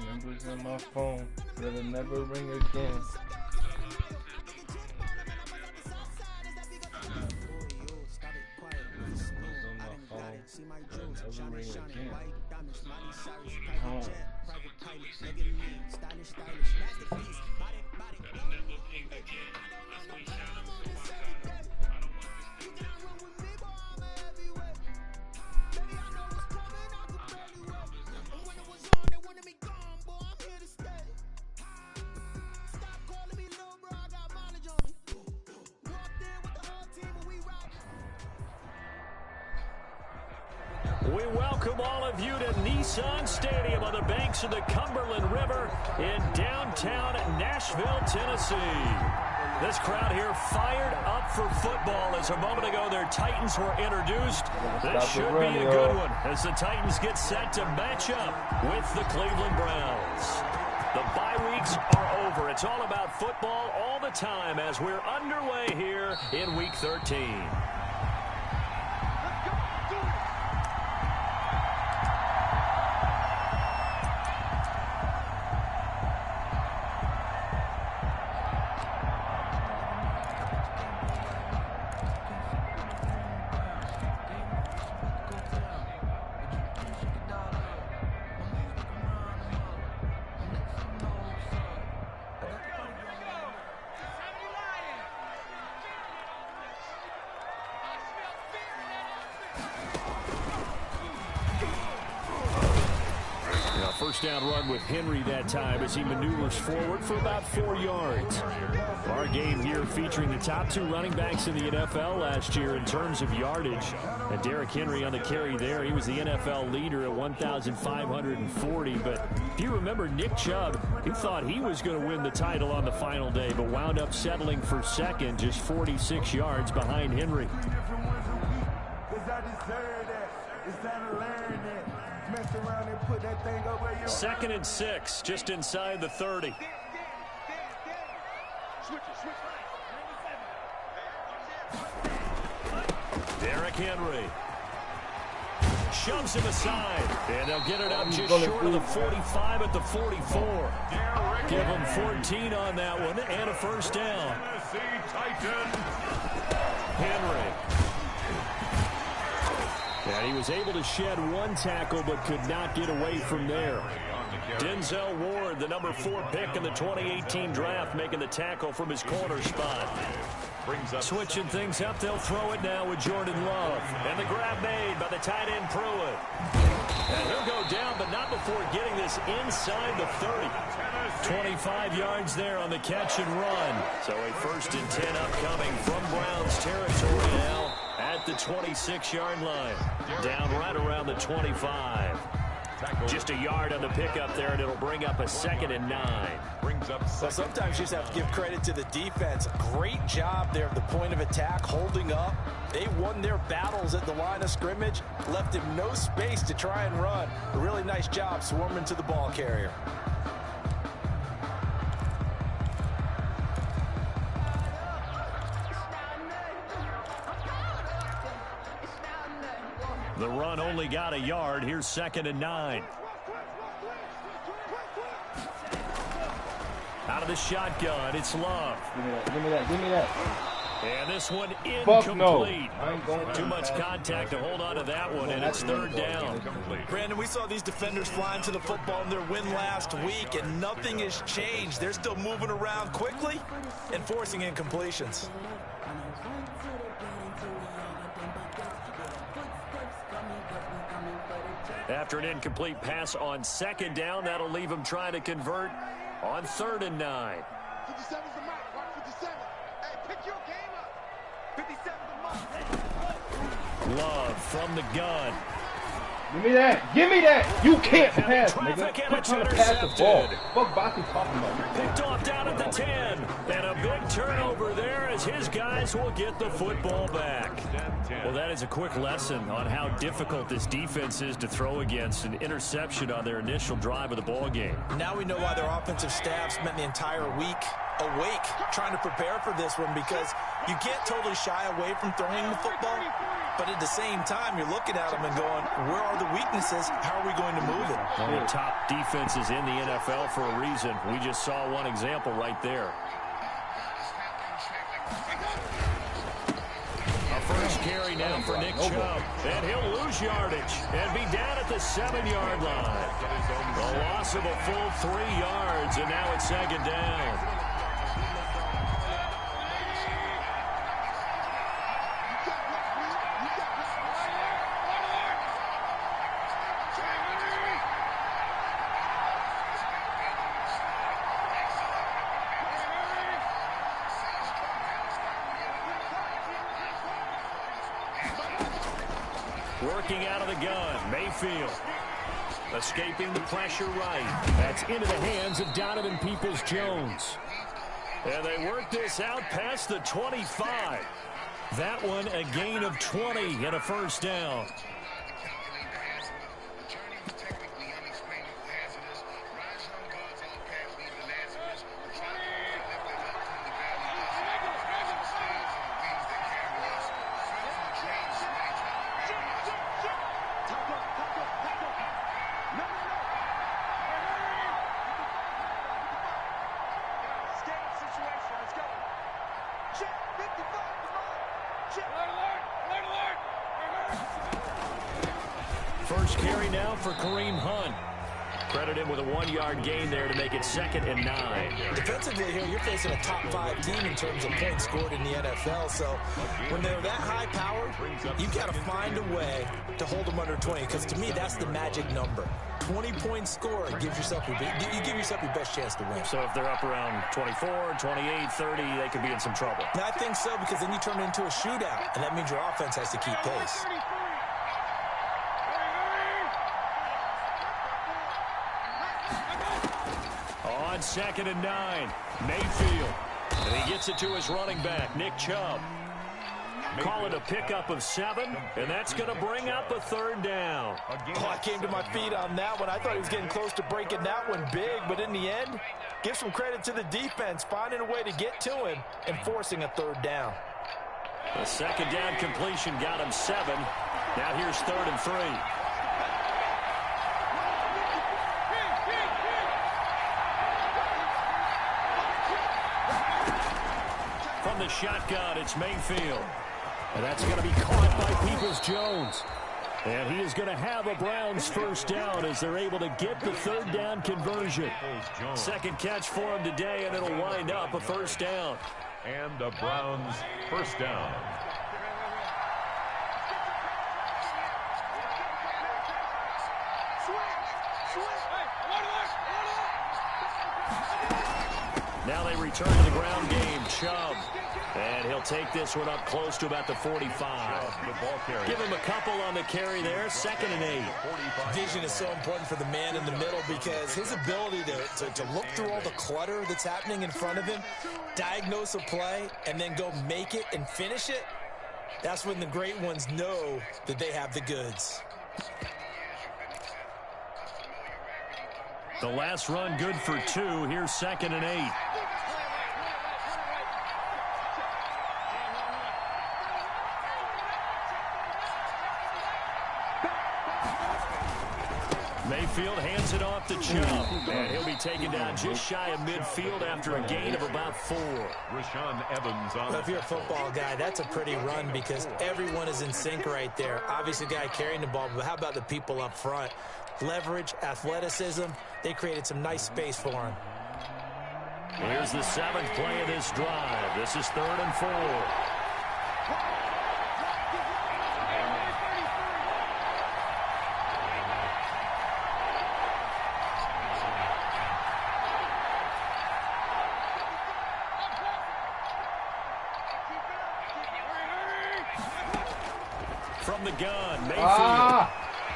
Numbers on my phone, that'll never ring again. We welcome all of you to Nissan Stadium on the banks of the Cumberland River in downtown Nashville, Tennessee. This crowd here fired up for football as a moment ago their Titans were introduced. This should be a good one as the Titans get set to match up with the Cleveland Browns. The bye weeks are over. It's all about football all the time as we're underway here in Week 13. First down run with Henry that time as he maneuvers forward for about 4 yards. Our game here featuring the top 2 running backs in the NFL last year in terms of yardage. And Derrick Henry on the carry there. He was the NFL leader at 1,540. But if you remember Nick Chubb, he thought he was going to win the title on the final day, but wound up settling for second, just 46 yards behind Henry. Second and 6, just inside the 30. Derrick Henry shoves him aside, and they'll get it up just short of the 45 at the 44. Give him 14 on that one and a first down. Henry. And he was able to shed 1 tackle but could not get away from there. Denzel Ward, the number 4 pick in the 2018 draft, making the tackle from his corner spot. Switching things up, they'll throw it now with Jordan Love. And the grab made by the tight end Pruitt. And he'll go down, but not before getting this inside the 30. 25 yards there on the catch and run. So a 1st and 10 upcoming from Browns territory now at the 26-yard line. Down right around the 25. Just a yard on the pickup there, and it'll bring up a 2nd and 9. Well, sometimes you just have to give credit to the defense. Great job there at the point of attack, holding up. They won their battles at the line of scrimmage, left him no space to try and run. A really nice job swarming to the ball carrier. The run only got a yard. Here's 2nd and 9. Out of the shotgun, it's Love. Give me that. And this one Fuck no. incomplete. Too much contact to hold on to that one, and it's 3rd down. Brandon, we saw these defenders flying to the football in their win last week, and nothing has changed. They're still moving around quickly and forcing incompletions. After an incomplete pass on 2nd down, that'll leave him trying to convert on 3rd and 9. 57's the mark. Mark 57. Hey, pick your game up. 57's the mark. Love from the gun. Give me that. Give me that. You can't pass, nigga. Traffic, and Quit it's trying to pass the ball. intercepted. Fuck Boston talking about. Picked off down at the 10. And a big turnover there as his guys will get the football back. Well, that is a quick lesson on how difficult this defense is to throw against. An interception on their initial drive of the ball game. Now we know why their offensive staff spent the entire week awake trying to prepare for this one, because you can't totally shy away from throwing the football. But at the same time, you're looking at them and going, where are the weaknesses? How are we going to move it? One of the top defenses in the NFL for a reason. We just saw one example right there. A first carry now for Nick Chubb. And he'll lose yardage and be down at the 7-yard line. The loss of a full 3 yards, and now it's second down. Working out of the gun, Mayfield. Escaping the pressure right. That's into the hands of Donovan Peoples-Jones. And they work this out past the 25. That one a gain of 20 and a first down. First carry now for Kareem Hunt. Credit him with a 1-yard gain there to make it 2nd and 9. Defensively here, you're facing a top-5 team in terms of points scored in the NFL. So when they're that high-powered, you've got to find a way to hold them under 20. Because to me, that's the magic number. 20 points scored gives yourself you give yourself your best chance to win. So if they're up around 24, 28, 30, they could be in some trouble. And I think so, because then you turn it into a shootout, and that means your offense has to keep pace. On 2nd and 9, Mayfield. And he gets it to his running back, Nick Chubb. Call it a pickup of 7, and that's going to bring up a 3rd down. Oh, I came to my feet on that one. I thought he was getting close to breaking that one big, but in the end, give some credit to the defense, finding a way to get to him and forcing a 3rd down. The 2nd down completion got him 7. Now here's 3rd and 3. From the shotgun, it's Mayfield. And that's going to be caught by Peoples-Jones. And he is going to have a Browns first down as they're able to get the 3rd down conversion. 2nd catch for him today, and it'll wind up a first down. And the Browns first down. Now they return to the ground game. Chubb. And he'll take this one up close to about the 45. Give him a couple on the carry there. 2nd and 8. Vision is so important for the man in the middle, because his ability to look through all the clutter that's happening in front of him, diagnose a play, and then go make it and finish it, that's when the great ones know that they have the goods. The last run good for 2. Here's 2nd and 8. Mayfield hands it off to Chubb. And he'll be taken down just shy of midfield after a gain of about 4. Rashaan Evans on. Well, if you're a football guy, that's a pretty run, because everyone is in sync right there. Obviously, the guy carrying the ball, but how about the people up front? Leverage, athleticism, they created some nice space for him. Here's the 7th play of this drive. This is 3rd and 4. From the gun, Mayfield.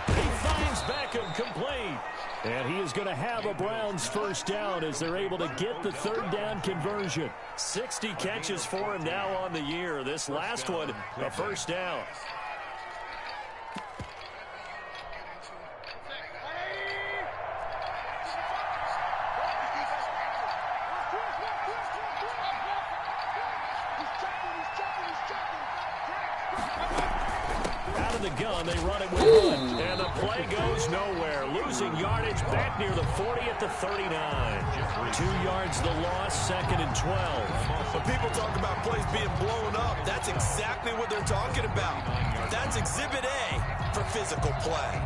He Beckham complete. And he is going to have a Browns first down as they're able to get the third down conversion. 60 catches for him now on the year. This last one, a first down. Out of the gun, they run it with Hunt. And the play goes nowhere. Losing yardage back near the 40 at the 39. 2 yards the loss, 2nd and 12. When people talk about plays being blown up, that's exactly what they're talking about. That's Exhibit A for physical play.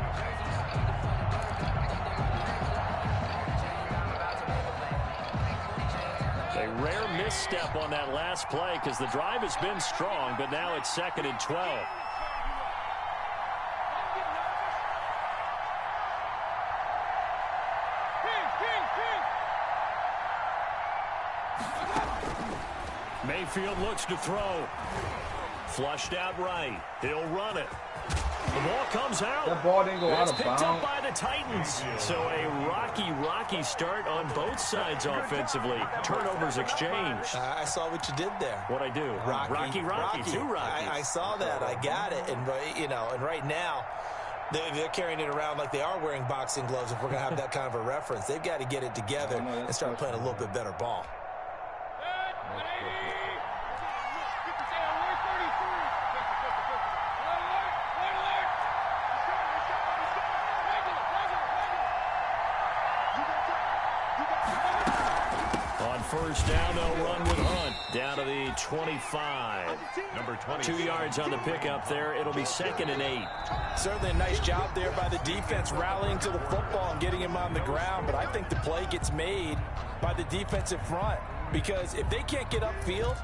A rare misstep on that last play because the drive has been strong, but now it's 2nd and 12. Mayfield looks to throw. Flushed out right. He'll run it. The ball comes out. That ball didn't go out It's of picked bounds. up by the Titans. So a rocky start on both sides offensively. Turnovers exchanged. I saw what you did there. What'd I do? Rocky. Two Rockies. I saw that. I got it. And right now, they're carrying it around like they are wearing boxing gloves. If we're going to have that kind of a reference, they've got to get it together and start playing a little bit better ball. First down, they'll run with Hunt. Down to the 25. Number 20. 2 yards on the pickup there. It'll be 2nd and 8. Certainly a nice job there by the defense rallying to the football and getting him on the ground. But I think the play gets made by the defensive front. Because if they can't get upfield,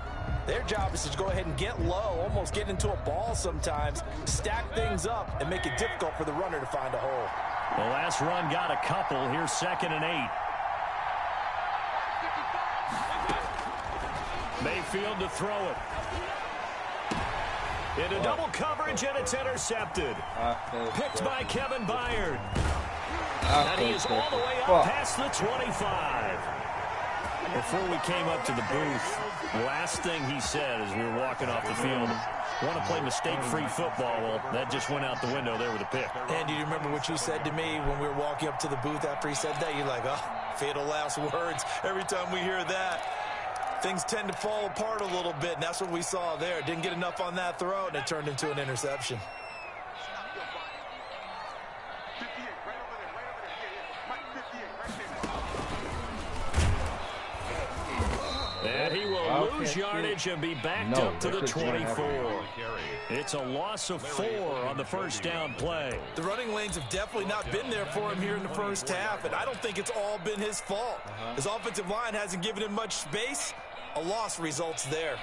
their job is to go ahead and get low, almost get into a ball sometimes, stack things up, and make it difficult for the runner to find a hole. The last run got a couple. Here's 2nd and 8. Mayfield to throw it. Into double coverage, and it's intercepted. Picked by Kevin Byard. And he is all the way up past the 25. Before we came up to the booth, last thing he said as we were walking off the field, want to play mistake-free football. Well, that just went out the window there with a pick. And do you remember what you said to me when we were walking up to the booth after he said that? You're like, oh, fatal last words. Every time we hear that, things tend to fall apart a little bit, and that's what we saw there. Didn't get enough on that throw, and it turned into an interception. And he will lose yardage and be backed up to the 24. It's a loss of 4 on the first down play. The running lanes have definitely not been there for him here in the first half, and I don't think it's all been his fault. His offensive line hasn't given him much space. A loss results there.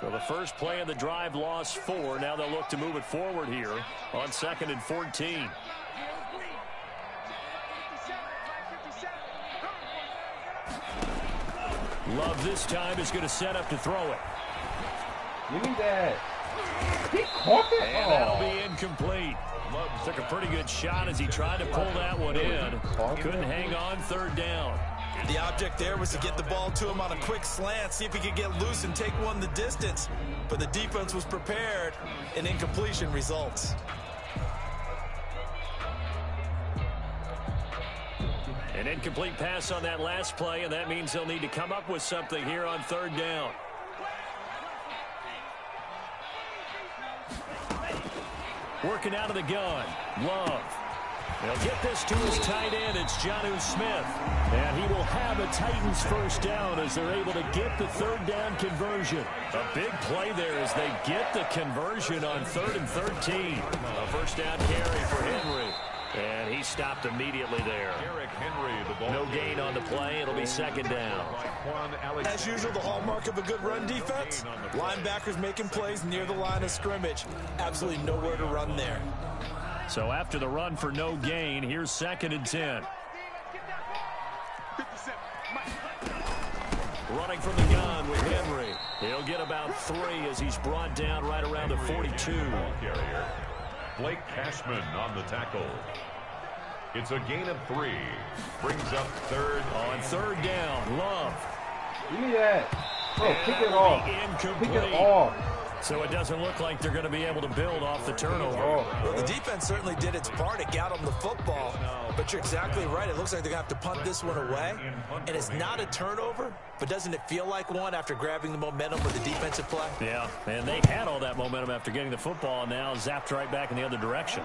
So the first play of the drive lost 4. Now they'll look to move it forward here on 2nd and 14. Love this time is going to set up to throw it. Give me that. He caught it. And that'll be incomplete. Took a pretty good shot as he tried to pull that one in. Couldn't hang on 3rd down. The object there was to get the ball to him on a quick slant, see if he could get loose and take one the distance. But the defense was prepared, and incompletion results. An incomplete pass on that last play, and that means they'll need to come up with something here on 3rd down. Working out of the gun. Love. They'll get this to his tight end. It's Jonnu Smith. And he will have a Titans first down as they're able to get the 3rd down conversion. A big play there as they get the conversion on 3rd and 13. A first down carry for Henry. And he stopped immediately there. No gain on the play. It'll be 2nd down. As usual, the hallmark of a good run defense, linebackers making plays near the line of scrimmage. Absolutely nowhere to run there. So after the run for no gain, here's 2nd and 10. Running from the gun with Henry. He'll get about 3 as he's brought down right around the 42. Carrier. Blake Cashman on the tackle. It's a gain of 3. Brings up third. On third down, Love. Give me that. Oh, kick it off. Kick Incomplete. it off. So it doesn't look like they're going to be able to build off the turnover. Well, the defense certainly did its part. It got them the football. But you're exactly right. It looks like they're going to have to punt this one away. And it's not a turnover, but doesn't it feel like one after grabbing the momentum with the defensive play? Yeah, and they had all that momentum after getting the football, and now zapped right back in the other direction.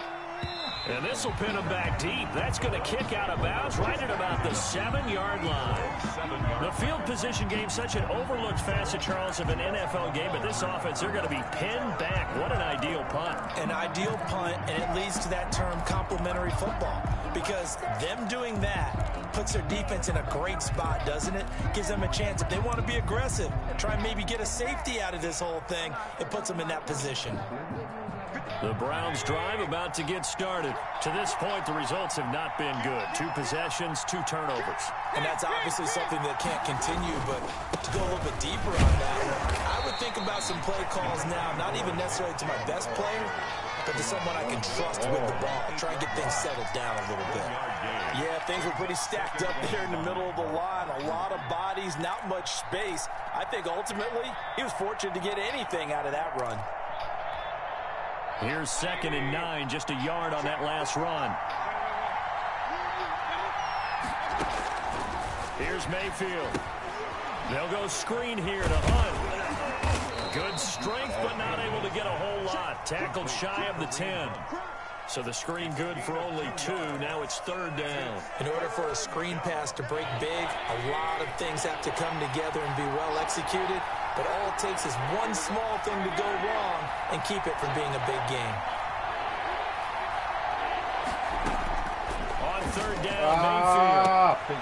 And this will pin him back deep. That's going to kick out of bounds right at about the 7-yard line. The field position game, such an overlooked facet, Charles, of an NFL game, but this offense, they're going to be pinned back. What an ideal punt. An ideal punt, and it leads to that term complementary football, because them doing that puts their defense in a great spot, doesn't it? Gives them a chance. If they want to be aggressive, try and maybe get a safety out of this whole thing, it puts them in that position. The Browns drive about to get started. To this point, the results have not been good. 2 possessions, 2 turnovers. And that's obviously something that can't continue, but to go a little bit deeper on that, I would think about some play calls now, not even necessarily to my best player, but to someone I can trust with the ball. Try and get things settled down a little bit. Yeah, things were pretty stacked up there in the middle of the line. A lot of bodies, not much space. I think ultimately he was fortunate to get anything out of that run. Here's 2nd and 9, just a yard on that last run. Here's Mayfield. They'll go screen here to Hunt. Good strength, but not able to get a whole lot. Tackled shy of the 10. So the screen good for only 2. Now it's 3rd down. In order for a screen pass to break big, a lot of things have to come together and be well executed. But all it takes is one small thing to go wrong and keep it from being a big game. On 3rd down, Mayfield.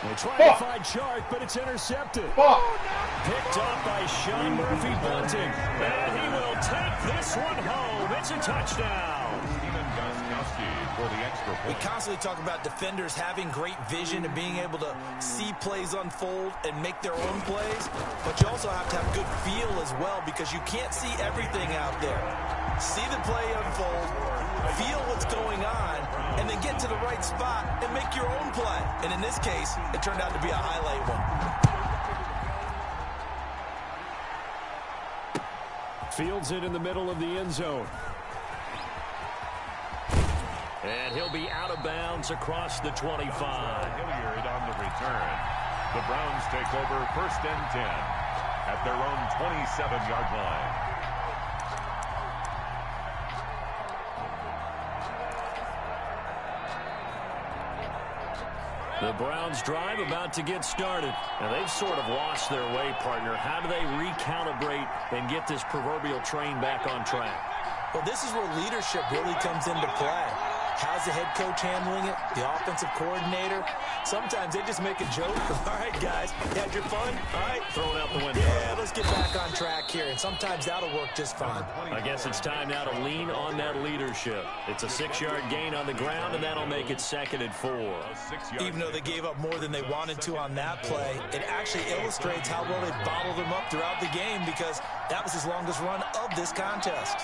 They try to find Chark, but it's intercepted. Picked up by Sean Murphy Bunting. And he will take this one home. It's a touchdown. For the extra We point. constantly talk about defenders having great vision and being able to see plays unfold and make their own plays, but you also have to have good feel as well, because you can't see everything out there. See the play unfold, feel what's going on, and then get to the right spot and make your own play. And in this case, it turned out to be a highlight one. Fields it in the middle of the end zone. And he'll be out of bounds across the 25. Hilliard on the return. The Browns take over 1st and 10 at their own 27-yard line. The Browns drive about to get started. Now they've sort of lost their way, partner. How do they recalibrate and get this proverbial train back on track? Well, this is where leadership really comes into play. How's the head coach handling it? The offensive coordinator? Sometimes they just make a joke. All right, guys, you had your fun? All right. Throw it out the window. Yeah, let's get back on track here. And sometimes that'll work just fine. I guess it's time now to lean on that leadership. It's a 6-yard gain on the ground, and that'll make it 2nd and 4. Even though they gave up more than they wanted to on that play, it actually illustrates how well they bottled them up throughout the game, because that was his longest run of this contest.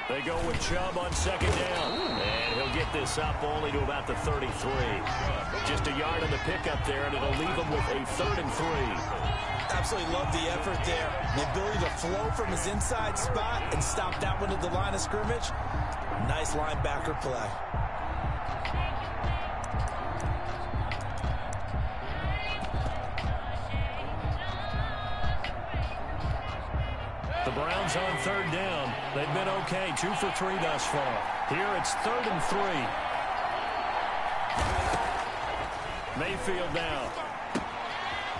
They go with Chubb on 2nd down. And he'll get this up only to about the 33. Just a yard on the pickup there, and it'll leave him with a 3rd and 3. Absolutely love the effort there. The ability to flow from his inside spot and stop that one at the line of scrimmage. Nice linebacker play. The Browns on 3rd down. They've been okay, 2 for 3 thus far. Here it's 3rd and 3. Mayfield now.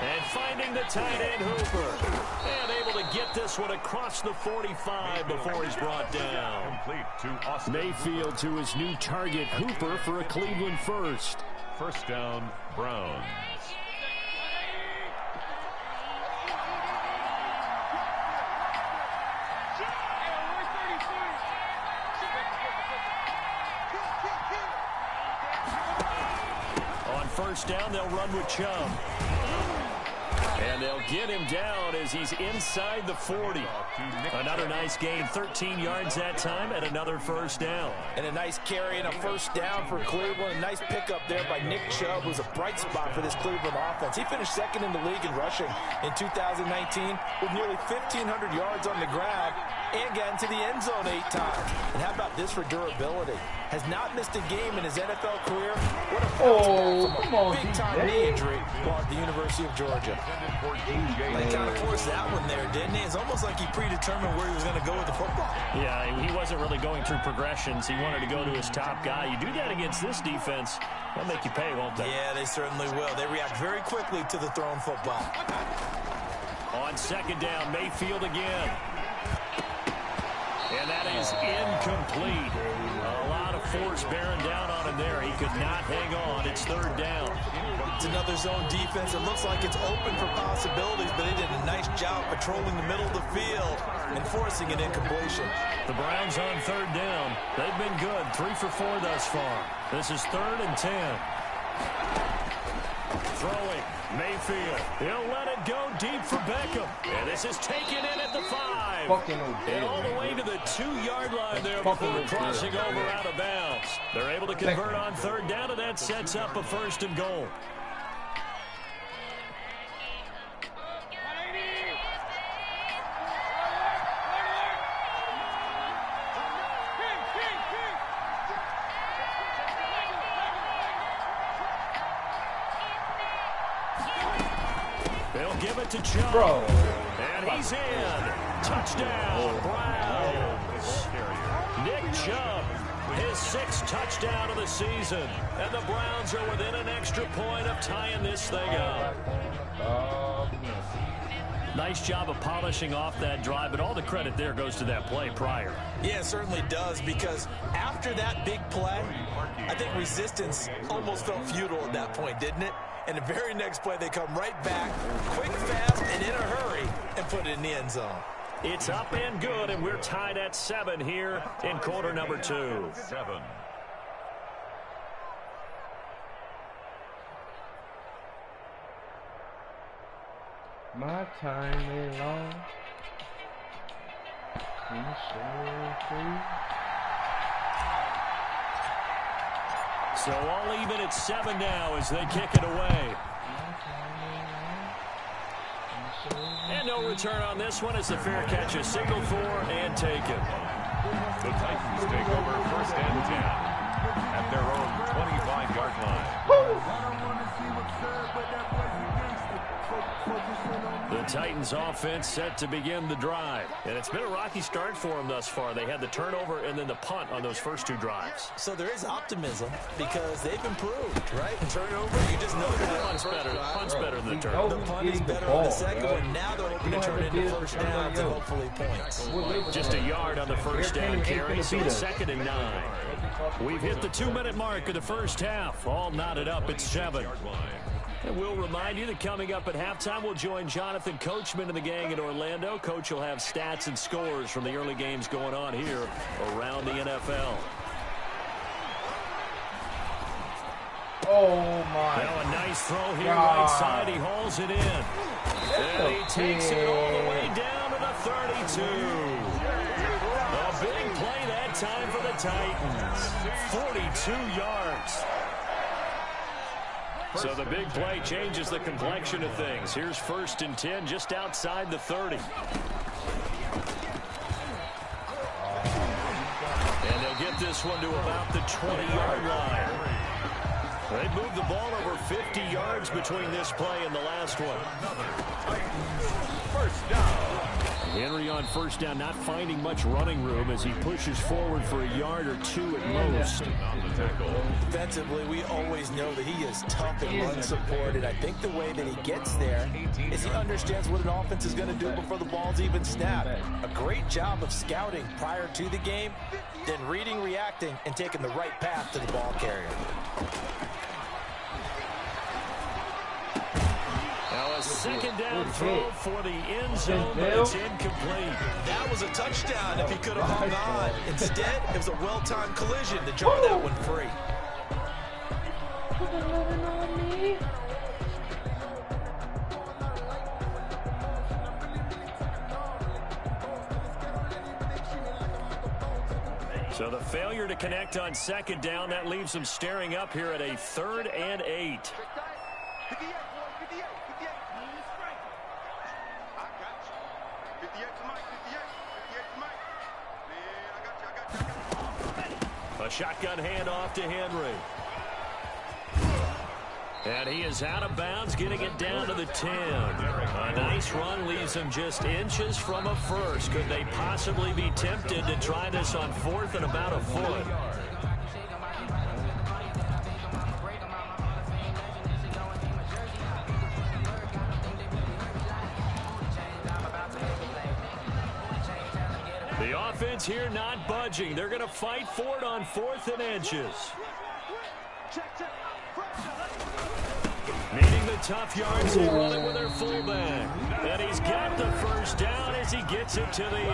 And finding the tight end, Hooper. And able to get this one across the 45 before he's brought down. Complete to Austin. Mayfield to his new target, Hooper, for a Cleveland first. 1st down, Browns. first down. They'll run with Chubb. And they'll get him down as he's inside the 40. Another nice gain, 13 yards that time, and another first down. And a nice carry and a first down for Cleveland. A nice pickup there by Nick Chubb, who's a bright spot for this Cleveland offense. He finished second in the league in rushing in 2019 with nearly 1,500 yards on the ground and got into the end zone 8 times. And how about this for durability? Has not missed a game in his NFL career. What a bounce back from a big-time knee injury while at the University of Georgia. They kind of forced that one there, didn't he? It's almost like he predetermined where he was going to go with the football. Yeah, he wasn't really going through progressions. He wanted to go to his top guy. You do that against this defense, they'll make you pay, won't they? Yeah, they certainly will. They react very quickly to the thrown football. On second down, Mayfield again. And that is incomplete. A lot of force bearing down on him there. He could not hang on. It's third down. It's another zone defense. It looks like it's open for possibilities, but they did a nice job patrolling the middle of the field and forcing an incompletion. The Browns on third down. They've been good. 3 for 4 thus far. This is 3rd and 10. Throwing. Mayfield. He'll let it go deep for Beckham. And this is taken in at the 5. And all the way to the 2-yard line there before crossing over out of bounds. They're able to convert on third down, and that sets up a 1st and goal. They'll give it to Chubb. And he's in. Touchdown, Browns. Nick Chubb, his 6th touchdown of the season. And the Browns are within an extra point of tying this thing up. Nice job of polishing off that drive, but all the credit there goes to that play prior. Yeah, it certainly does, because after that big play, I think resistance almost felt futile at that point, didn't it? And the very next play, they come right back, quick, fast, and in a hurry, and put it in the end zone. It's up and good, and we're tied at 7 here in quarter number 2. 7. My time is long. So all even at 7 now as they kick it away. And no return on this one as the fair catch is signaled for and taken. The Titans take over 1st and 10 at their own 25-yard line. The Titans offense set to begin the drive. And it's been a rocky start for them thus far. They had the turnover and then the punt on those first 2 drives. So there is optimism because they've improved, right? The turnover, you just know that. Punt's better than the turnover. The punt is better on the second one. Now they're hoping to turn into first downs and hopefully points. Just a yard on the first down carry, so it's 2nd and 9. We've hit the 2-minute mark of the first half. All knotted up at 7. And we'll remind you that coming up at halftime, we'll join Jonathan Coachman and the gang in Orlando. Coach will have stats and scores from the early games going on here around the NFL. Oh, my. Now a nice throw here right side. He hauls it in. And he takes it all the way down to the 32. A big play that time for the Titans. 42 yards. So the big play changes the complexion of things. Here's 1st and 10 just outside the 30. And they'll get this one to about the 20-yard line. They moved the ball over 50 yards between this play and the last one. First down. Henry on first down, not finding much running room as he pushes forward for a yard or 2 at most. Defensively, we always know that he is tough and run-supported. I think the way that he gets there is he understands what an offense is going to do before the ball's even snapped. A great job of scouting prior to the game, then reading, reacting, and taking the right path to the ball carrier. Now a 2nd down throw for the end zone, but it's incomplete. That was a touchdown if he could have hung on. Instead, it was a well-timed collision to draw that one free. failure to connect on second down. That leaves them staring up here at a 3rd and 8. 58, boy, 58, 58. I got you. 58 to Mike, 58. 58 to Mike. Man, I got you. A shotgun handoff to Henry. And he is out of bounds, getting it down to the 10. A nice run leaves him just inches from a first. Could they possibly be tempted to try this on 4th and about a foot? The offense here not budging. They're going to fight for it on 4th and inches. Needing the tough yards, they run it with their fullback. And he's got the first down as he gets it to the 8.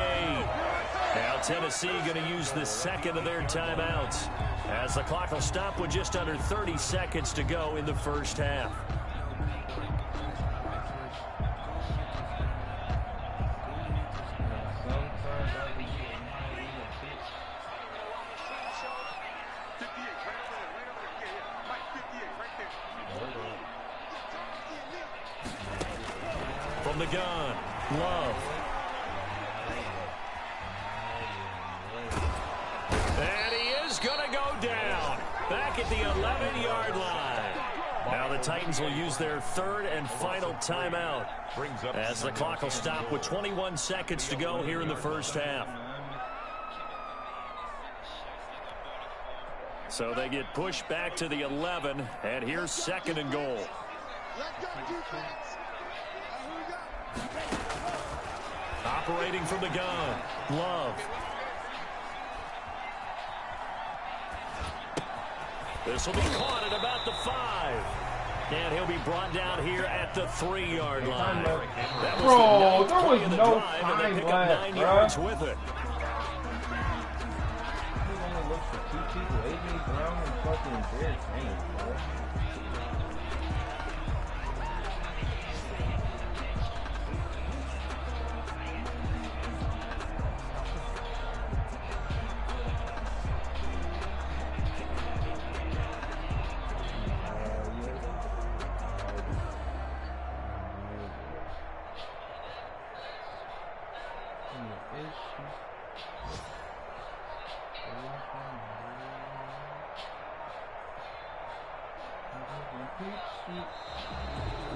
Now Tennessee going to use the second of their timeouts, as the clock will stop with just under 30 seconds to go in the first half. From the gun, Love. And he is going to go down back at the 11-yard line. Now the Titans will use their 3rd and final timeout, as the clock will stop with 21 seconds to go here in the first half. So they get pushed back to the 11, and here's 2nd and goal. Operating from the gun, Love. This will be caught at about the 5. And he'll be brought down here at the 3-yard line. That was the 9th play of the drive, and they pick up 9 yards with it.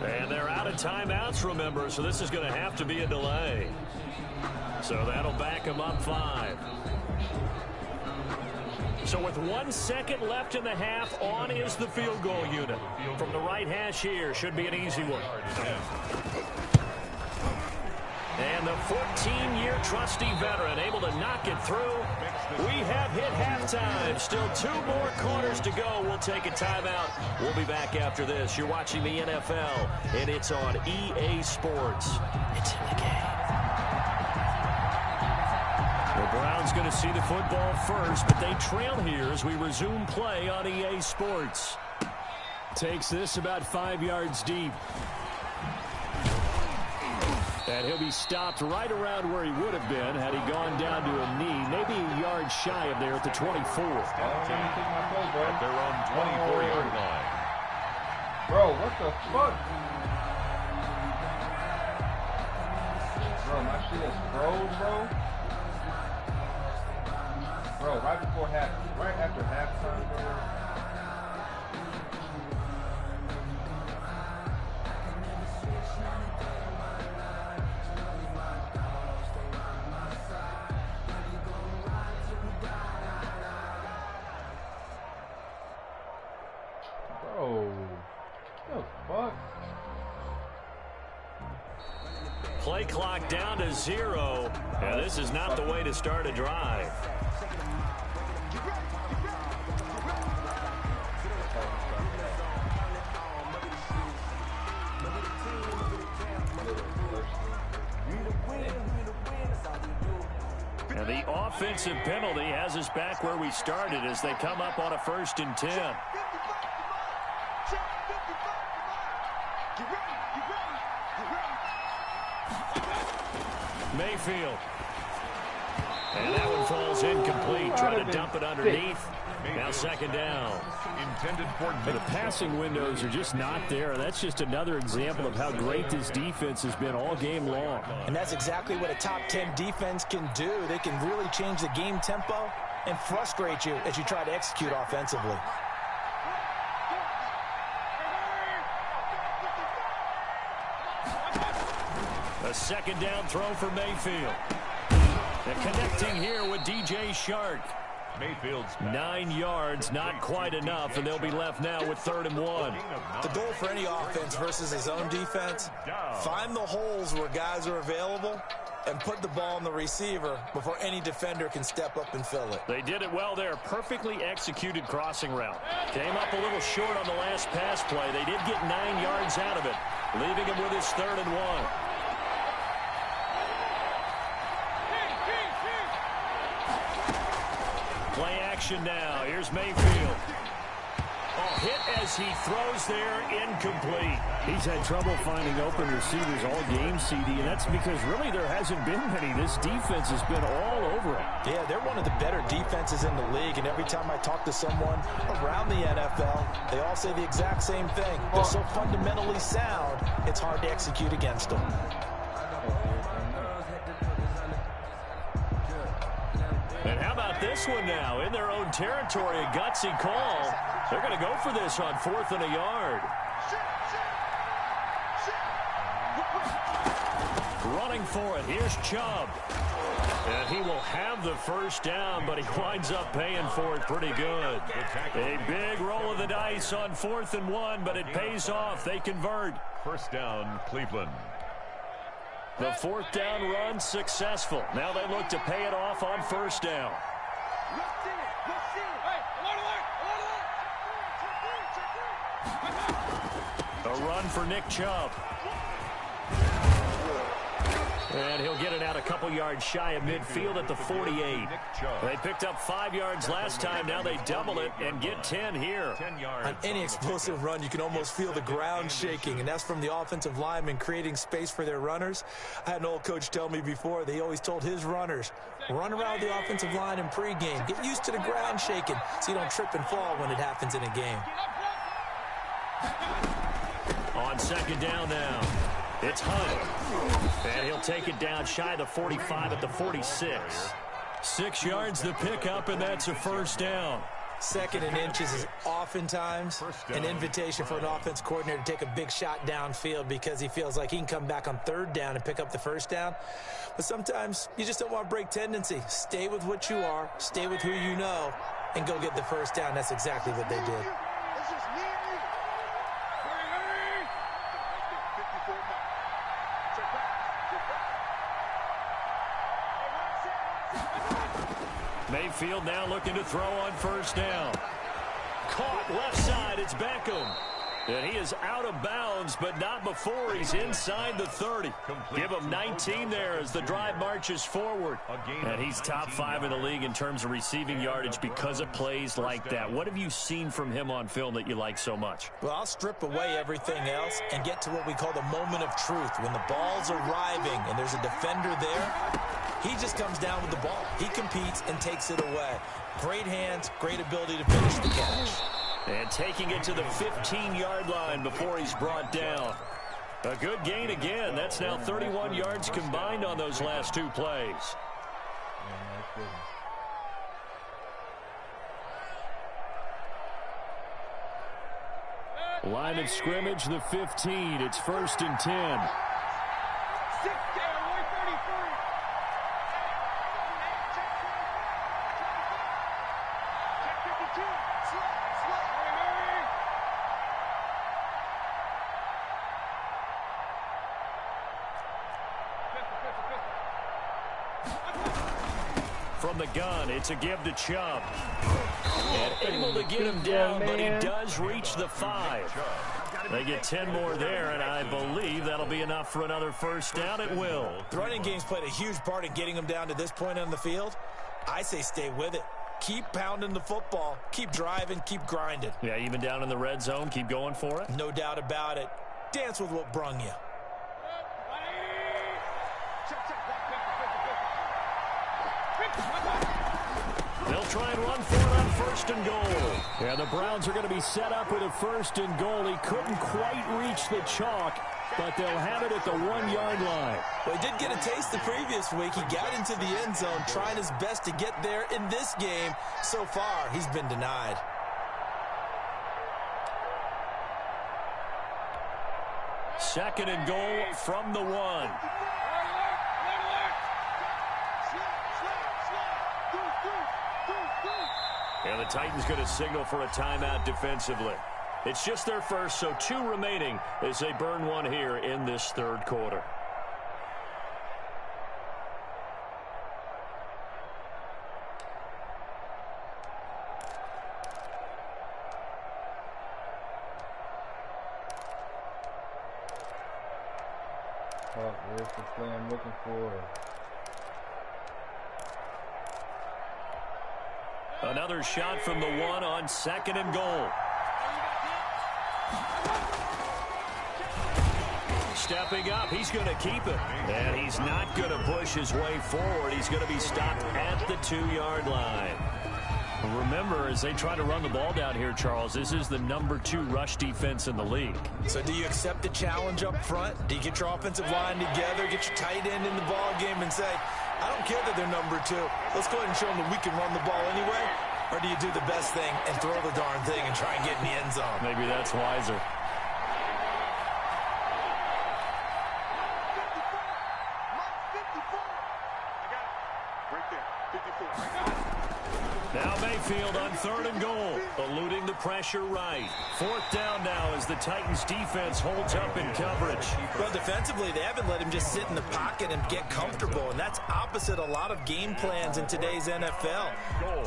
And they're out of timeouts, remember, so this is going to have to be a delay. So that'll back them up 5. So with 1 second left in the half, on is the field goal unit. From the right hash here, should be an easy one. And the 14-year trusty veteran able to knock it through. We have hit halftime. Still 2 more quarters to go. We'll take a timeout. We'll be back after this. You're watching the NFL, and it's on EA Sports. It's in the game. The Browns going to see the football first, but they trail here as we resume play on EA Sports. Takes this about 5 yards deep. And he'll be stopped right around where he would have been had he gone down to a knee, maybe a yard shy of there at the 24. At their own 24-yard line. Bro, what the fuck? Bro, my shit is froze, bro. Bro, right after halftime, bro. Play clock down to 0. And this is not the way to start a drive. And the offensive penalty has us back where we started as they come up on a 1st and 10. Mayfield. And that one falls incomplete. Trying to dump it underneath. Now second down. Intended for the passing windows are just not there. That's just another example of how great this defense has been all game long. And that's exactly what a top 10 defense can do. They can really change the game tempo and frustrate you as you try to execute offensively. A second down throw for Mayfield. And connecting here with DJ Shark. Mayfield's 9 yards, not quite enough, and they'll be left now with 3rd and 1. The goal for any offense versus his own defense, find the holes where guys are available and put the ball on the receiver before any defender can step up and fill it. They did it well there. Perfectly executed crossing route. Came up a little short on the last pass play. They did get 9 yards out of it, leaving him with his 3rd and 1. Play action now. Here's Mayfield. Oh, hit as he throws there, incomplete. He's had trouble finding open receivers all game, CD, and that's because really there hasn't been many. This defense has been all over him. Yeah, they're one of the better defenses in the league, and every time I talk to someone around the NFL, they all say the exact same thing. They're so fundamentally sound, it's hard to execute against them. And how about this one now? In their own territory, a gutsy call. They're going to go for this on 4th and a yard. Running for it. Here's Chubb. And he will have the first down, but he winds up paying for it pretty good. A big roll of the dice on 4th and 1, but it pays off. They convert. First down, Cleveland. The 4th down run successful. Now they look to pay it off on 1st down. A run for Nick Chubb. And he'll get it out a couple yards shy of midfield at the 48. They picked up 5 yards last time. Now they double it and get 10 here. On any explosive run, you can almost feel the ground shaking, and that's from the offensive linemen creating space for their runners. I had an old coach tell me before that he always told his runners, run around the offensive line in pregame. Get used to the ground shaking so you don't trip and fall when it happens in a game. On second down now, it's Hunt. And he'll take it down shy of the 45 at the 46. 6 yards the pickup, and that's a first down. 2nd and inches is oftentimes an invitation for an offense coordinator to take a big shot downfield because he feels like he can come back on 3rd down and pick up the first down. But sometimes you just don't want to break tendency. Stay with what you are, stay with who you know, and go get the first down. That's exactly what they did. Mayfield now looking to throw on 1st down. Caught left side, it's Beckham. And he is out of bounds, but not before he's inside the 30. Give him 19 there as the drive marches forward. And he's top 5 in the league in terms of receiving yardage because of plays like that. What have you seen from him on film that you like so much? Well, I'll strip away everything else and get to what we call the moment of truth. When the ball's arriving and there's a defender there, he just comes down with the ball. He competes and takes it away. Great hands, great ability to finish the catch. And taking it to the 15-yard line before he's brought down. A good gain again. That's now 31 yards combined on those last 2 plays. Line of scrimmage, the 15. It's 1st and 10. From the gun, it's a give to Chubb. And able to get him down, but he does reach the 5. They get 10 more there, and I believe that'll be enough for another first down. It will. The running game's played a huge part in getting him down to this point on the field. I say stay with it. Keep pounding the football. Keep driving. Keep grinding. Yeah, even down in the red zone, keep going for it. No doubt about it. Dance with what brung you. try and run for it on first and goal. Yeah, the Browns are going to be set up with a first and goal. He couldn't quite reach the chalk, but they'll have it at the 1-yard line. Well, he did get a taste the previous week. He got into the end zone, trying his best to get there in this game. So far, he's been denied. Second and goal from the 1. And the Titans going to signal for a timeout defensively. It's just their first, so 2 remaining as they burn one here in this third quarter. Oh, where's the play I'm looking for? Another shot from the 1 on second and goal. Stepping up, he's going to keep it. And he's not going to push his way forward. He's going to be stopped at the 2-yard line. Remember, as they try to run the ball down here, Charles, this is the number 2 rush defense in the league. So do you accept the challenge up front? Do you get your offensive line together, get your tight end in the ball game and say, I don't care that they're number 2. Let's go ahead and show them that we can run the ball anyway? Or do you do the best thing and throw the darn thing and try and get in the end zone? Maybe that's wiser. Now Mayfield on third and goal, eluding the pressure right. Fourth down now as the Titans defense holds up in coverage. Well, defensively, they haven't let him just sit in the pocket and get comfortable, and that's opposite a lot of game plans in today's NFL.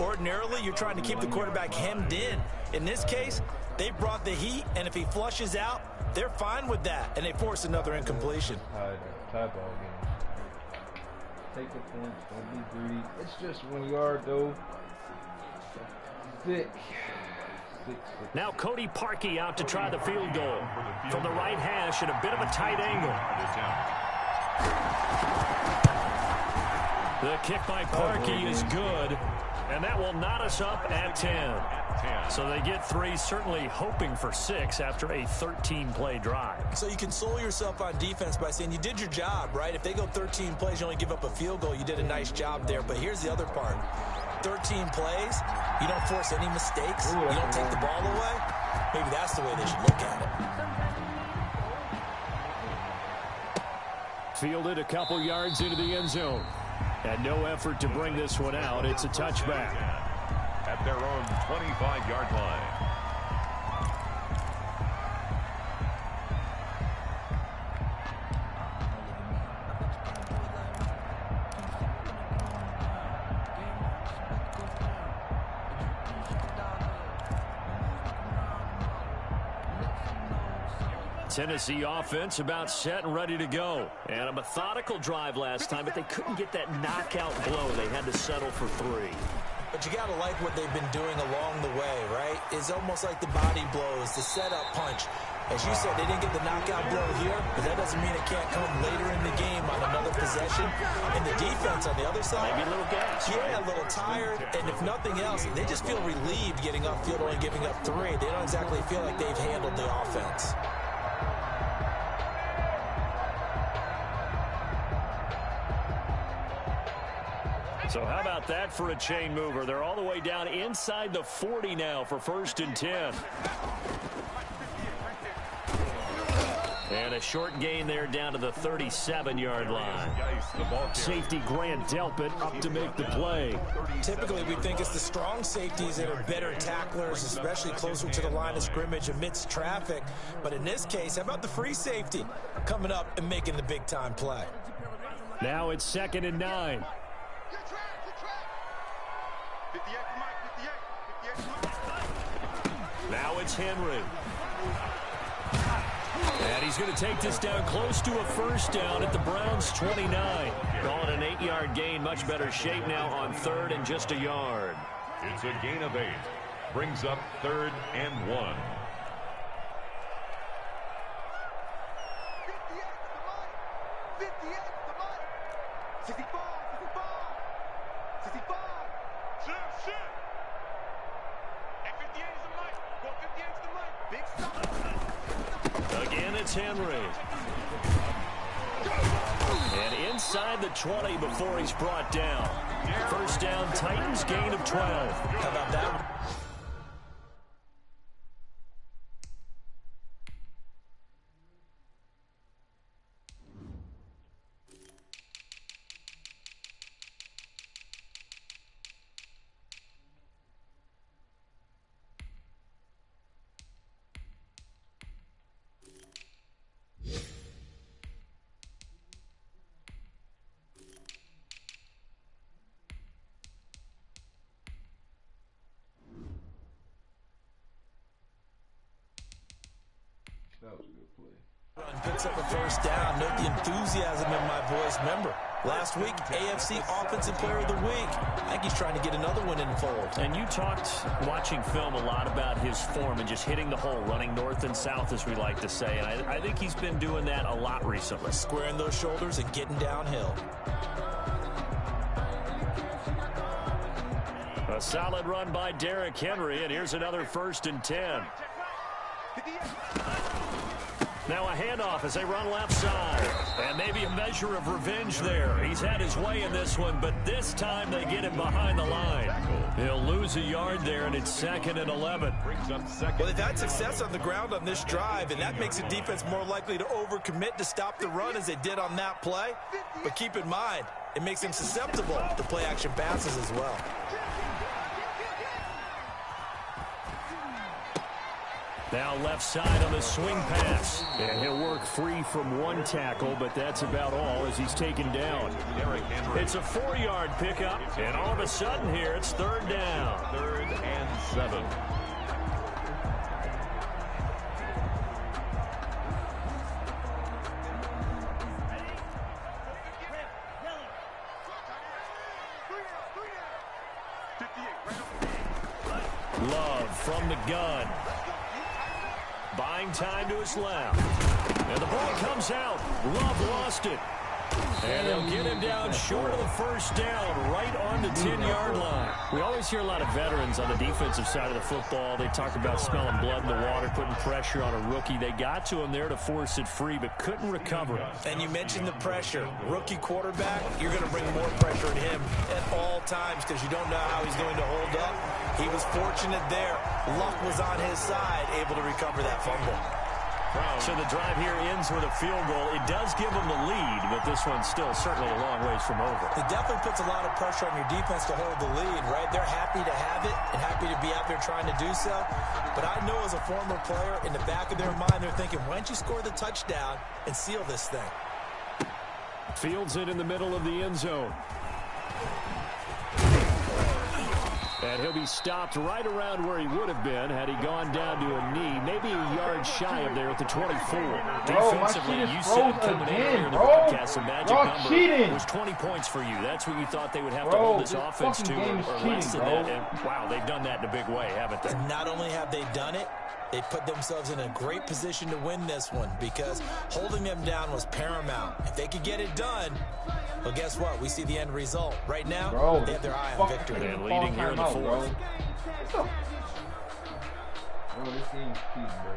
Ordinarily, you're trying to keep the quarterback hemmed in. In this case, they brought the heat, and if he flushes out, they're fine with that, and they force another incompletion. Tie ball game. Take the points, don't be greedy. It's just 1 yard though. Thick. Now Cody Parkey out to try the field goal from the right hash at a bit of a tight angle. The kick by Parkey is good, and that will knot us up at 10. So they get 3, certainly hoping for 6 after a 13-play drive. So you console yourself on defense by saying you did your job, right? If they go 13 plays, you only give up a field goal, you did a nice job there. But here's the other part. 13 plays, you don't force any mistakes, you don't take the ball away. Maybe that's the way they should look at it. Fielded a couple yards into the end zone. And no effort to bring this one out. It's a touchback. At their own 25-yard line. Tennessee offense about set and ready to go. And a methodical drive last time, but they couldn't get that knockout blow. They had to settle for 3. But you got to like what they've been doing along the way, right? It's almost like the body blows, the setup punch. As you said, they didn't get the knockout blow here, but that doesn't mean it can't come later in the game on another possession. And the defense on the other side, maybe a little gas. Yeah, a little tired. And if nothing else, they just feel relieved getting upfield, only giving up 3. They don't exactly feel like they've handled the offense. So how about that for a chain mover? They're all the way down inside the 40 now for first and 10. And a short gain there down to the 37-yard line. Safety Grant Delpit up to make the play. Typically, we think it's the strong safeties that are better tacklers, especially closer to the line of scrimmage amidst traffic. But in this case, how about the free safety coming up and making the big-time play? Now it's second and 9. Now it's Henry. And he's going to take this down close to a first down at the Browns' 29. Calling an 8-yard gain, much better shape now on third and just a yard. It's a gain of 8. Brings up third and 1. Again, it's Henry. And inside the 20 before he's brought down. First down, Titans gain of 12. How about that? That was a good play. Picks up a first down. Note the enthusiasm in my voice. Remember, last week, AFC Offensive Player of the Week. I think he's trying to get another one in the fold. And you talked, watching film, a lot about his form and just hitting the hole, running north and south, as we like to say. And I think he's been doing that a lot recently. Squaring those shoulders and getting downhill. A solid run by Derrick Henry, and here's another 1st and 10. Now a handoff as they run left side. And maybe a measure of revenge there. He's had his way in this one, but this time they get him behind the line. He'll lose a yard there, and it's 2nd and 11. Well, they've had success on the ground on this drive, and that makes the defense more likely to overcommit to stop the run as they did on that play. But keep in mind, it makes them susceptible to play-action passes as well. Now left side on the swing pass. And he'll work free from one tackle, but that's about all as he's taken down. It's a 4-yard pickup, and all of a sudden here it's 3rd down. 3rd and 7. Love from the gun. Buying time to his left. And the ball comes out. Love lost it. And they'll get him down short of the first down, right on the 10-yard line. We always hear a lot of veterans on the defensive side of the football. They talk about smelling blood in the water, putting pressure on a rookie. They got to him there to force it free, but couldn't recover it. And you mentioned the pressure. Rookie quarterback, you're going to bring more pressure at him at all times because you don't know how he's going to hold up. He was fortunate there. Luck was on his side, able to recover that fumble. So the drive here ends with a field goal. It does give them the lead, but this one's still certainly a long ways from over. It definitely puts a lot of pressure on your defense to hold the lead, right? They're happy to have it and happy to be out there trying to do so. But I know as a former player, in the back of their mind, they're thinking, why don't you score the touchdown and seal this thing? Fields it in the middle of the end zone. And he'll be stopped right around where he would have been had he gone down to a knee, maybe a yard shy of there at the 24. Defensively, you said coming in here in the broadcast, the magic number was 20 points for you. That's what you thought they would have to hold this offense to, or less than that. And wow, they've done that in a big way, haven't they? And not only have they done it, they put themselves in a great position to win this one because holding them down was paramount. If they could get it done, well, guess what? We see the end result. Right now, they have their eye on victory. And leading here in the 4th. Bro, this game's key, bro.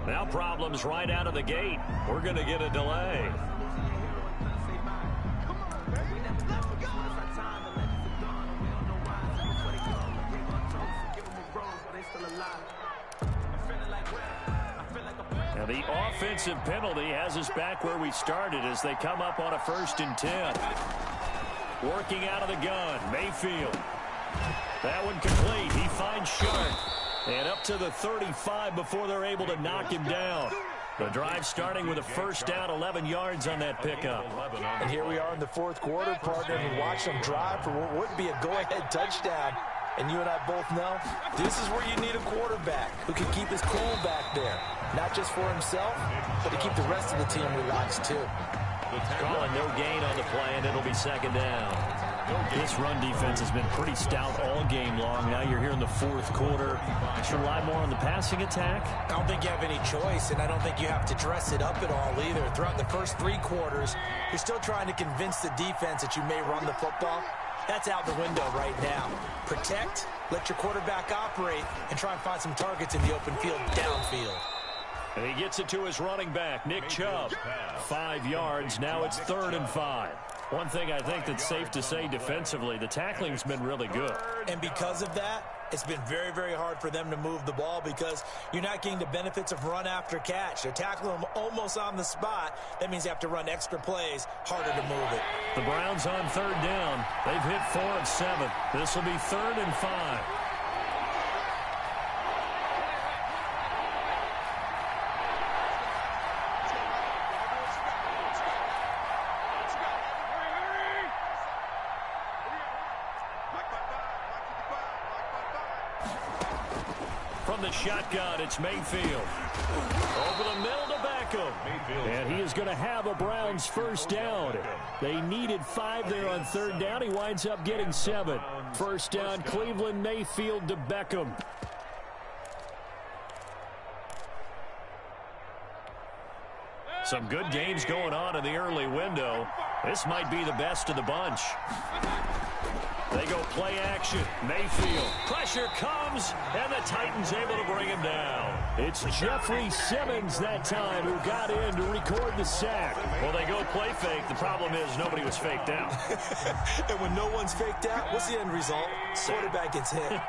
Now problems right out of the gate. We're going to get a delay. Now the offensive penalty has us back where we started as they come up on a 1st and 10. Working out of the gun, Mayfield. That one complete. He finds Sharp. And up to the 35 before they're able to knock him down. The drive starting with a first down, 11 yards on that pickup. And here we are in the 4th quarter, partner, and watch them drive for what would be a go-ahead touchdown. And you and I both know this is where you need a quarterback who can keep his cool back there. Not just for himself, but to keep the rest of the team relaxed too. Calling no gain on the play, and it'll be 2nd down. This run defense has been pretty stout all game long. Now you're here in the fourth quarter. Should rely more on the passing attack? I don't think you have any choice, and I don't think you have to dress it up at all either. Throughout the first 3 quarters, you're still trying to convince the defense that you may run the football. That's out the window right now. Protect, let your quarterback operate, and try and find some targets in the open field downfield. And he gets it to his running back, Nick Chubb. 5 yards. Now it's 3rd and 5. One thing I think that's safe to say defensively, the tackling's been really good. And because of that, it's been very, very hard for them to move the ball because you're not getting the benefits of run after catch. They're tackling them almost on the spot. That means you have to run extra plays, harder to move it. The Browns on 3rd down. They've hit 4 of 7. This will be 3rd and 5. From the shotgun, it's Mayfield. Over the middle to Beckham. And he is going to have a Browns first down. They needed 5 there on 3rd down. He winds up getting 7. First down, Cleveland, Mayfield to Beckham. Some good games going on in the early window. This might be the best of the bunch. They go play action. Mayfield. Pressure comes, and the Titans able to bring him down. It's Jeffrey Simmons that time who got in to record the sack. Well, they go play fake. The problem is nobody was faked out. And when no one's faked out, what's the end result? Quarterback gets hit.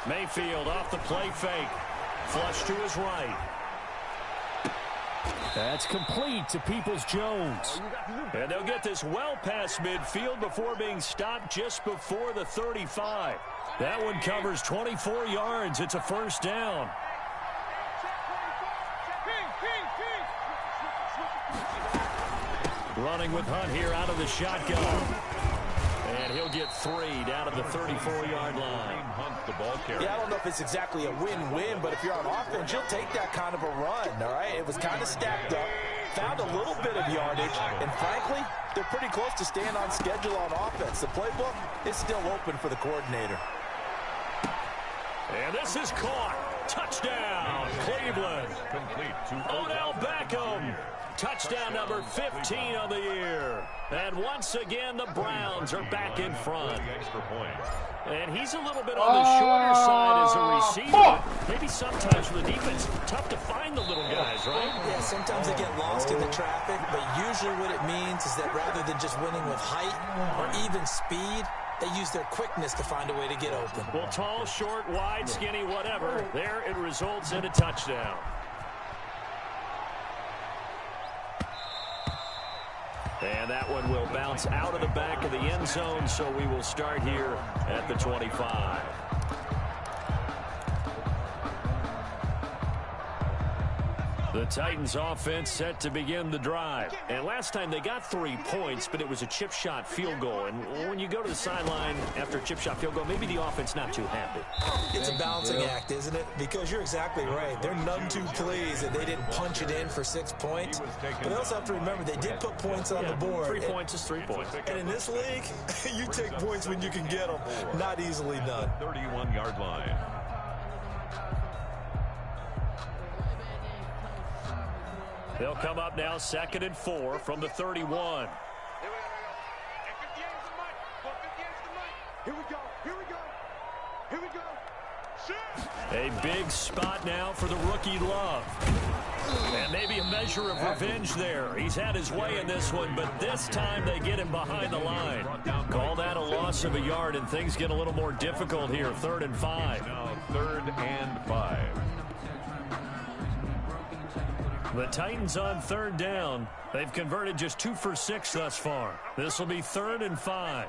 Mayfield off the play fake. Flush to his right. That's complete to Peoples-Jones. And they'll get this well past midfield before being stopped just before the 35. That one covers 24 yards. It's a first down. Running with Hunt here out of the shotgun. And he'll get 3 down to the 34-yard line. Yeah, I don't know if it's exactly a win-win, but if you're on offense, you'll take that kind of a run, all right? It was kind of stacked up, found a little bit of yardage, and frankly, they're pretty close to staying on schedule on offense. The playbook is still open for the coordinator. And this is caught. Touchdown, Cleveland. Complete to Odell Beckham. Touchdown number 15 of the year. And once again, the Browns are back in front. extra point. And he's a little bit on the shorter side as a receiver. Maybe sometimes for the defense, tough to find the little guys, right? Yeah, sometimes they get lost in the traffic, but usually what it means is that rather than just winning with height or even speed, they use their quickness to find a way to get open. Well, tall, short, wide, skinny, whatever. There it results in a touchdown. And that one will bounce out of the back of the end zone, so we will start here at the 25. The Titans offense set to begin the drive. And last time they got 3 points, but it was a chip shot field goal. And when you go to the sideline after a chip shot field goal, maybe the offense not too happy. It's a balancing act, isn't it? Because you're exactly right. They're none too pleased that they didn't punch it in for 6 points. But they also have to remember they did put points on the board. 3 points is 3 points. And in this league, you take points when you can get them. Not easily done. 31-yard line. They'll come up now 2nd and 4 from the 31. Here we go. Here we go. Here we go. A big spot now for the rookie Love. And maybe a measure of revenge there. He's had his way in this one, but this time they get him behind the line. Call that a loss of a yard, and things get a little more difficult here. 3rd and 5. Now 3rd and 5. The Titans on 3rd down. They've converted just 2 for 6 thus far. This will be 3rd and 5.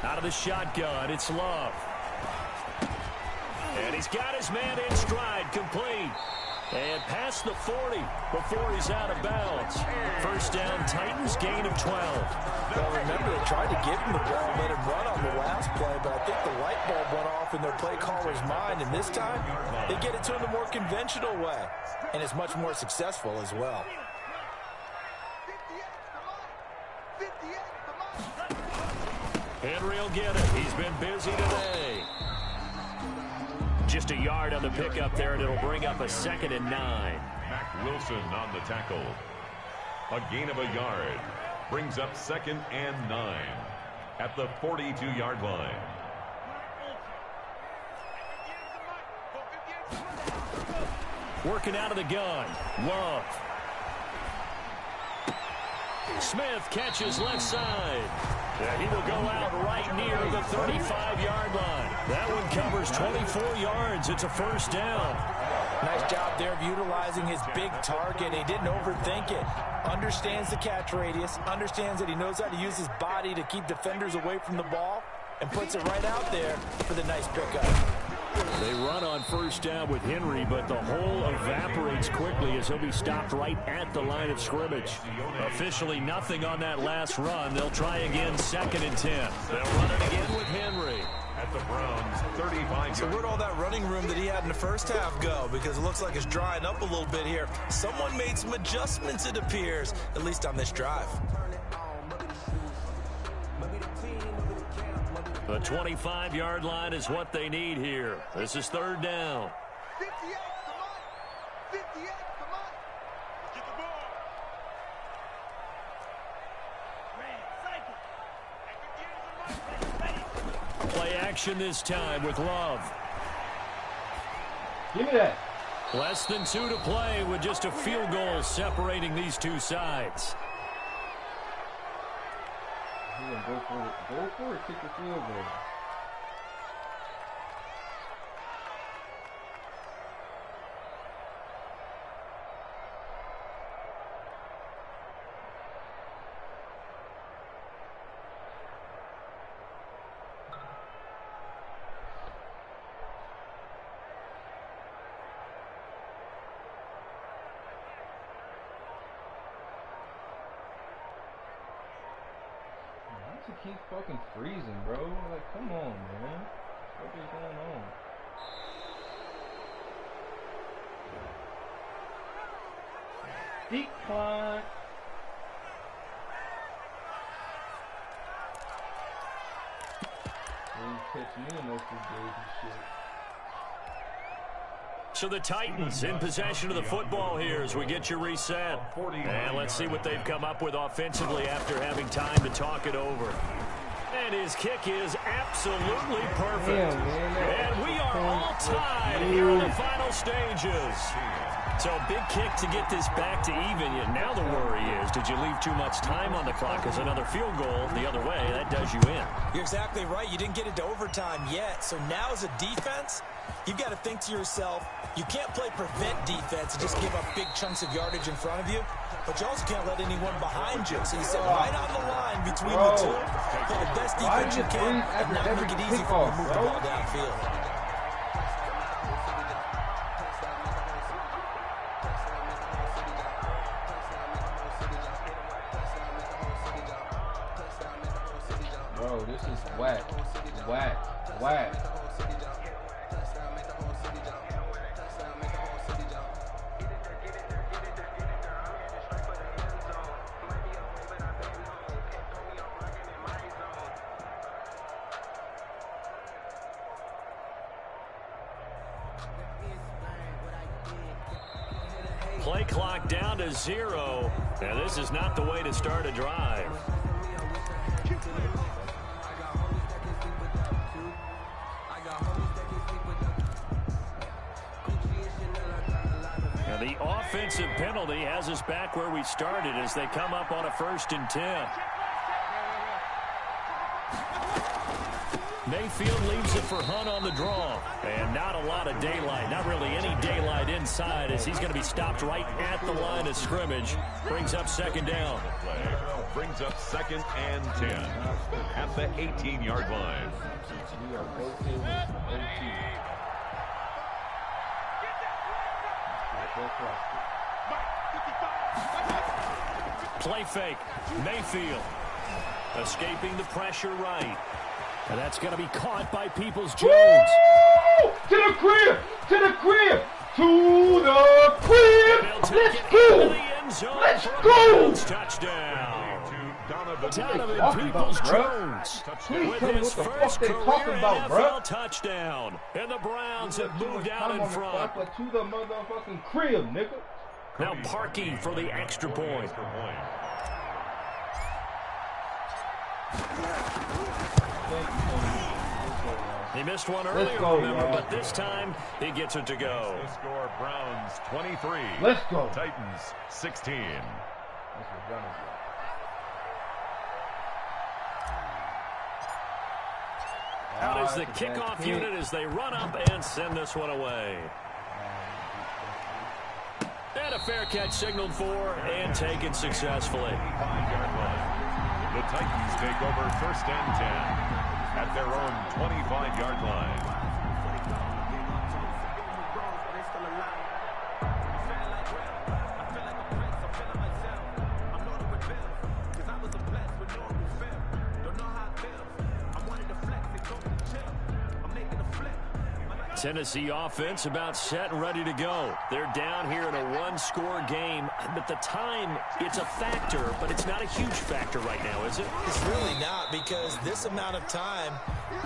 Out of the shotgun, it's Love. And he's got his man in stride, complete. And past the 40 before he's out of bounds. First down, Titans, gain of 12. Well, remember, they tried to give him the ball, let him run on the last play, but I think the light bulb went off in their play caller's mind, and this time they get it to him the more conventional way, and it's much more successful as well. Henry will get it. He's been busy today. Just a yard on the pickup there, and it'll bring up a 2nd and 9. Mac Wilson on the tackle. A gain of a yard. Brings up 2nd and 9 at the 42-yard line. Working out of the gun. Love. Smith catches left side. And he will go out right near the 35-yard line. That one covers 24 yards. It's a first down. Nice job there of utilizing his big target. He didn't overthink it. Understands the catch radius. Understands that he knows how to use his body to keep defenders away from the ball. And puts it right out there for the nice pickup. They run on first down with Henry, but the hole evaporates quickly as he'll be stopped right at the line of scrimmage. Officially nothing on that last run. They'll try again, 2nd and 10. They'll run it again with Henry. At the Browns, 35. So where'd all that running room that he had in the first half go? Because it looks like it's drying up a little bit here. Someone made some adjustments, it appears, at least on this drive. The 25-yard line is what they need here. This is 3rd down. 58, come on. 58, come on. Get the ball. Play action this time with Love. Give me that. Less than 2 to play with just a field goal separating these two sides. Go for it. Go for it. Kick the field goal. To keep fucking freezing, bro. Like, come on, man. What is going on? Decline. You catch me in most of these days and shit. So the Titans in possession of the football here as we get you reset. And let's see what they've come up with offensively after having time to talk it over. And his kick is absolutely perfect. And we are all tied here in the final stages. So big kick to get this back to even. Now the worry is, did you leave too much time on the clock? Because another field goal the other way, that does you in. You're exactly right. You didn't get it to overtime yet. So now as a defense, you've got to think to yourself, you can't play prevent defense and just give up big chunks of yardage in front of you, but you also can't let anyone behind you. So you sit right on the line between the two, play the best defense you can, and not make it easy for them to move the ball downfield. Bro, this is whack. Whack. Whack. Play clock down to 0. And this is not the way to start a drive. Now the offensive penalty has us back where we started as they come up on a 1st and 10. Mayfield leaves it for Hunt on the draw. And not a lot of daylight. Not really any daylight inside as he's going to be stopped right at the line of scrimmage. Brings up 2nd down. Brings up 2nd and 10 at the 18-yard line. We are both in OT. Play fake. Mayfield escaping the pressure right. And that's going to be caught by Peoples-Jones. Woo! To the crib! To the crib! To the crib! Let's go! Let's go! Touchdown. Donovan Peoples-Jones Please with tell me his what the first fuck they career talking about, bro. NFL touchdown. And the Browns have moved out in front. To the motherfucking crib, nigga. Now Parkey for the extra point. He missed one earlier, remember, but this time he gets it to go. The score, Browns 23. Let's go. Titans 16. Out is the kickoff unit as they run up and send this one away. And a fair catch signaled for and taken successfully. 5-yard line. The Titans take over 1st and 10 at their own 25-yard line. Tennessee offense about set and ready to go. They're down here in a one-score game, but the time, it's a factor, but it's not a huge factor right now, is it? It's really not, because this amount of time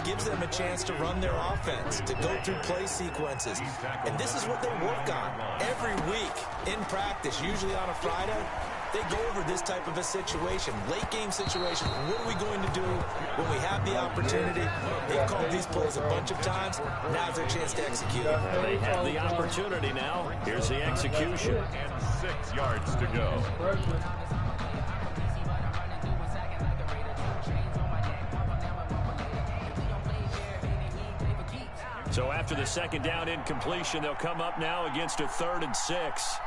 gives them a chance to run their offense, to go through play sequences. And this is what they work on every week in practice, usually on a Friday. They go over this type of a situation, late game situation. What are we going to do when we have the opportunity? They've called these plays a bunch of times. Now's their chance to execute. They have the opportunity now. Here's the execution. And 6 yards to go. So after the second down incompletion, they'll come up now against a 3rd and 6.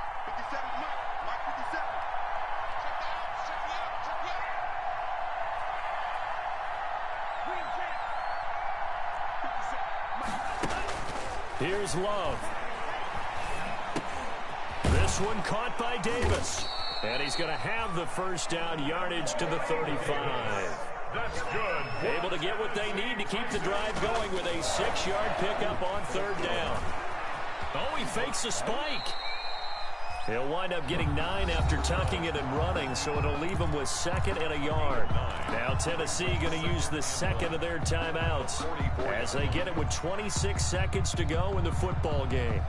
Here's Love. This one caught by Davis. And he's going to have the first down, yardage to the 35. That's good. Able to get what they need to keep the drive going with a 6-yard pickup on 3rd down. Oh, he fakes a spike. He'll wind up getting 9 after tucking it and running, so it'll leave him with 2nd and a yard. Now Tennessee going to use the 2nd of their timeouts as they get it with 26 seconds to go in the football game.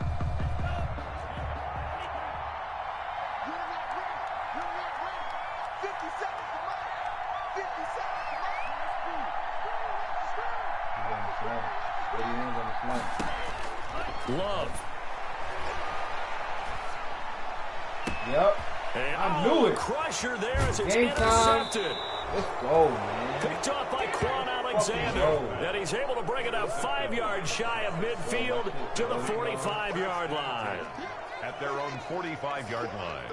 Love. Yep. And I knew it. Crusher there as it's Game time. intercepted. Let's go, man. Picked off by Quan Alexander. And he's able to bring it up 5 yards shy of midfield to the 45-yard line. At their own 45-yard line.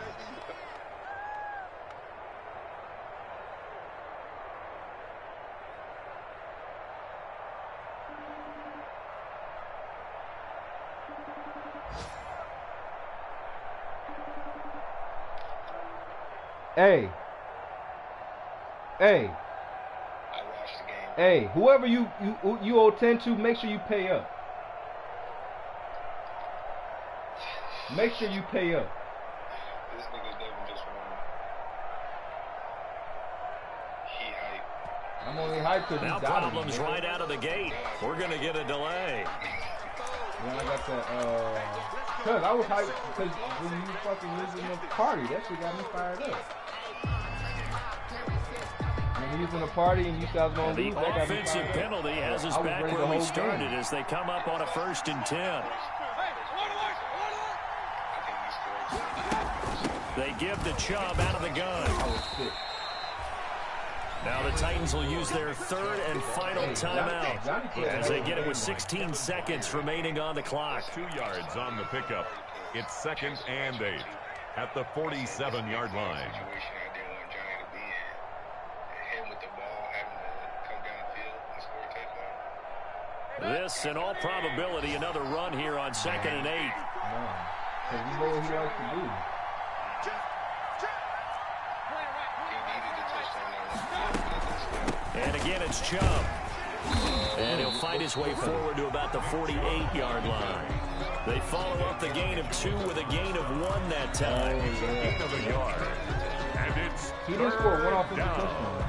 Hey. Hey. Hey, whoever you owe 10 to, make sure you pay up. Make sure you pay up. This nigga Devin just won. He hype. I'm only hyped because Now problems right out of the gate. We're going to get a delay. When I got that, cause I was hyped because when you fucking losing the party, that shit got me fired up. When you was in a party and you said I was going to lose, that got me offensive fired penalty up. has us I was back ready where the we whole started game. as they come up on a 1st and 10. They give the Chubb out of the gun. I was sick. Now the Titans will use their 3rd and final timeout as they get it with 16 seconds remaining on the clock. 2 yards on the pickup. It's 2nd and 8 at the 47-yard line. This, in all probability, another run here on 2nd and 8. Because you know what he likes to do. And again, it's Chubb. And he'll fight his way forward to about the 48-yard line. They follow up the gain of 2 with a gain of 1 that time. Gain of a yard. And it's he didn't score one offensive touchdown.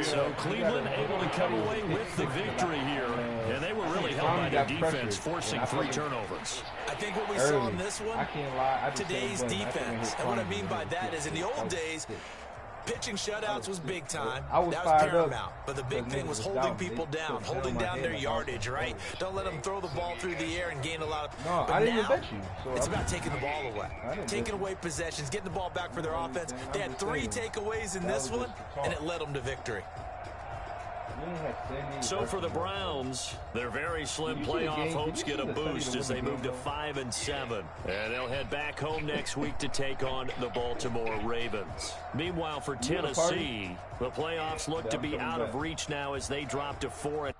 So Cleveland able to come away with the victory here. And they were really held by their defense, forcing 3 turnovers. I think what we saw in this one, today's defense. And what I mean by that is in the old days, pitching shutouts was big time. That was paramount. But the big thing was holding people down, holding down their yardage, right? Don't let them throw the ball through the air and gain a lot of... But now, it's about taking the ball away. Taking away possessions, getting the ball back for their offense. They had 3 takeaways in this one, and it led them to victory. So for the Browns, their very slim playoff hopes get a boost as they move to 5-7. And they'll head back home next week to take on the Baltimore Ravens. Meanwhile, for Tennessee, the playoffs look to be out of reach now as they drop to 4.